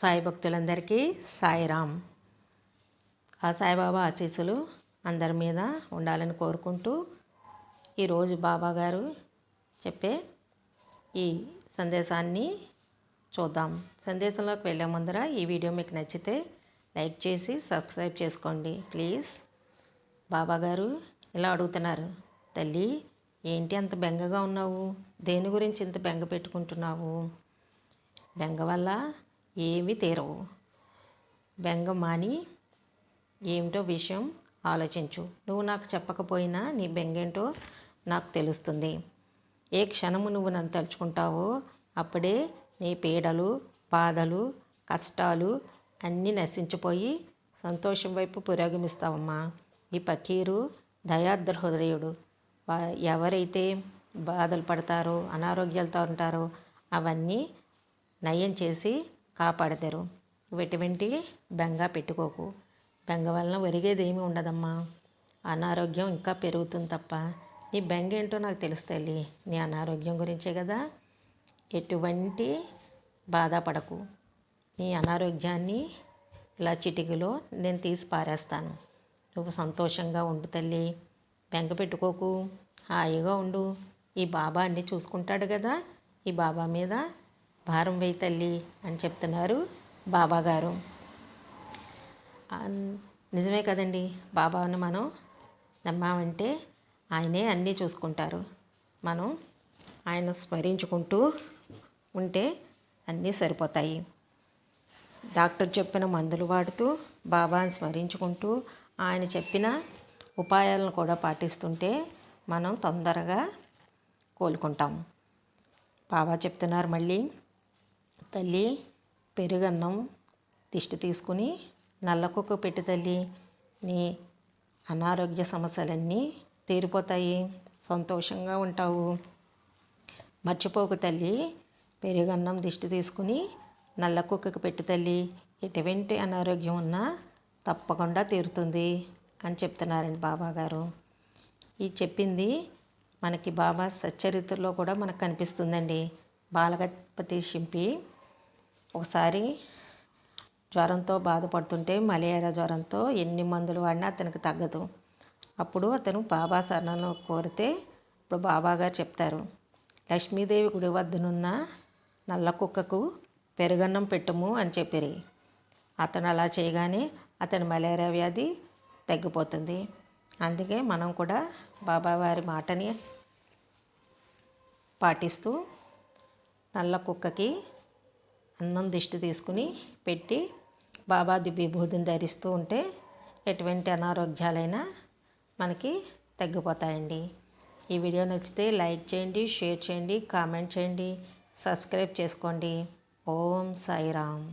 సాయి భక్తులందరికీ సాయిరామ్. ఆ సాయిబాబా ఆశీస్సులు అందరి మీద ఉండాలని కోరుకుంటూ ఈరోజు బాబా గారు చెప్పే ఈ సందేశాన్ని చూద్దాం. సందేశంలోకి వెళ్ళే ముందర ఈ వీడియో మీకు నచ్చితే లైక్ చేసి సబ్స్క్రైబ్ చేసుకోండి ప్లీజ్. బాబా గారు ఇలా అడుగుతున్నారు, తల్లి ఏంటి అంత బెంగగా ఉన్నావు? దేని గురించి ఇంత బెంగ పెట్టుకుంటున్నావు? బెంగ వల్ల ఏమీ తీరవు. బెంగ మాని ఏమిటో విషయం ఆలోచించు. నువ్వు నాకు చెప్పకపోయినా నీ బెంగేంటో నాకు తెలుస్తుంది. ఏ క్షణము నువ్వు నన్ను తలుచుకుంటావో అప్పుడే నీ పీడలు, బాధలు, కష్టాలు అన్నీ నశించిపోయి సంతోషం వైపు పురోగమిస్తావమ్మా. ఈ ఫకీరు దయార్ద్ర హృదయుడు. ఎవరైతే బాధలు పడతారో, అనారోగ్యాలతో ఉంటారో అవన్నీ నయం చేసి కాపాడతారు. ఎటువంటి బెంగ పెట్టుకోకు. బెంగ వలన ఒరిగేది ఏమీ ఉండదమ్మా. అనారోగ్యం ఇంకా పెరుగుతుంది తప్ప. నీ బెంగ ఏంటో నాకు తెలుస్తుంది. నీ అనారోగ్యం గురించే కదా. ఎటువంటి బాధపడకు. నీ అనారోగ్యాన్ని ఇలా చిటికలో నేను తీసి పారేస్తాను. నువ్వు సంతోషంగా ఉండు తల్లి. బెంగ పెట్టుకోకు, హాయిగా ఉండు. ఈ బాబా అన్నీ చూసుకుంటాడు కదా. ఈ బాబా మీద భారం వేయి తల్లి అని చెప్తున్నారు బాబా గారు. నిజమే కదండి. బాబాని మనం నమ్మామంటే ఆయనే అన్నీ చూసుకుంటారు. మనం ఆయన స్మరించుకుంటూ ఉంటే అన్నీ సరిపోతాయి. డాక్టర్ చెప్పిన మందులు వాడుతూ బాబాని స్మరించుకుంటూ ఆయన చెప్పిన ఉపాయాలను కూడా పాటిస్తుంటే మనం తొందరగా కోలుకుంటాం. బాబా చెప్తున్నారు మళ్ళీ, తల్లి పెరుగన్నం దిష్టి తీసుకుని నల్లకుక్క పెట్టి తల్లి, నీ అనారోగ్య సమస్యలన్నీ తీరిపోతాయి, సంతోషంగా ఉంటావు. మర్చిపోకు తల్లి, పెరుగన్నం దిష్టి తీసుకుని నల్ల కుక్కకు పెట్టి తల్లి, ఎటువంటి అనారోగ్యం ఉన్నా తప్పకుండా తీరుతుంది అని చెప్తున్నారండి బాబా గారు. ఈ చెప్పింది మనకి బాబా సచ్చరిత్రలో కూడా మనకు కనిపిస్తుందండి. బాలగపతి షింపి ఒకసారి జ్వరంతో బాధపడుతుంటే, మలేరియా జ్వరంతో ఎన్ని మందులు వాడినా అతనికి తగ్గదు. అప్పుడు అతను బాబా శరణను కోరితే ఇప్పుడు బాబా గారు చెప్తారు, లక్ష్మీదేవి గుడి వద్దనున్న నల్ల కుక్కకు పెరుగన్నం పెట్టుము అని చెప్పిరి. అతను అలా చేయగానే అతని మలేరియా వ్యాధి తగ్గిపోతుంది. అందుకే మనం కూడా బాబా వారి మాటని పాటిస్తూ నల్ల కుక్కకి అన్నం దిష్టి తీసుకుని పెట్టి బాబా విభూతిని ధరిస్తూ ఉంటే ఎటువంటి అనారోగ్యాలైనా మనకి తగ్గిపోతాయండి. ఈ వీడియో నచ్చితే లైక్ చేయండి, షేర్ చేయండి, కామెంట్ చేయండి, సబ్స్క్రైబ్ చేసుకోండి. ఓం సాయిరామ్.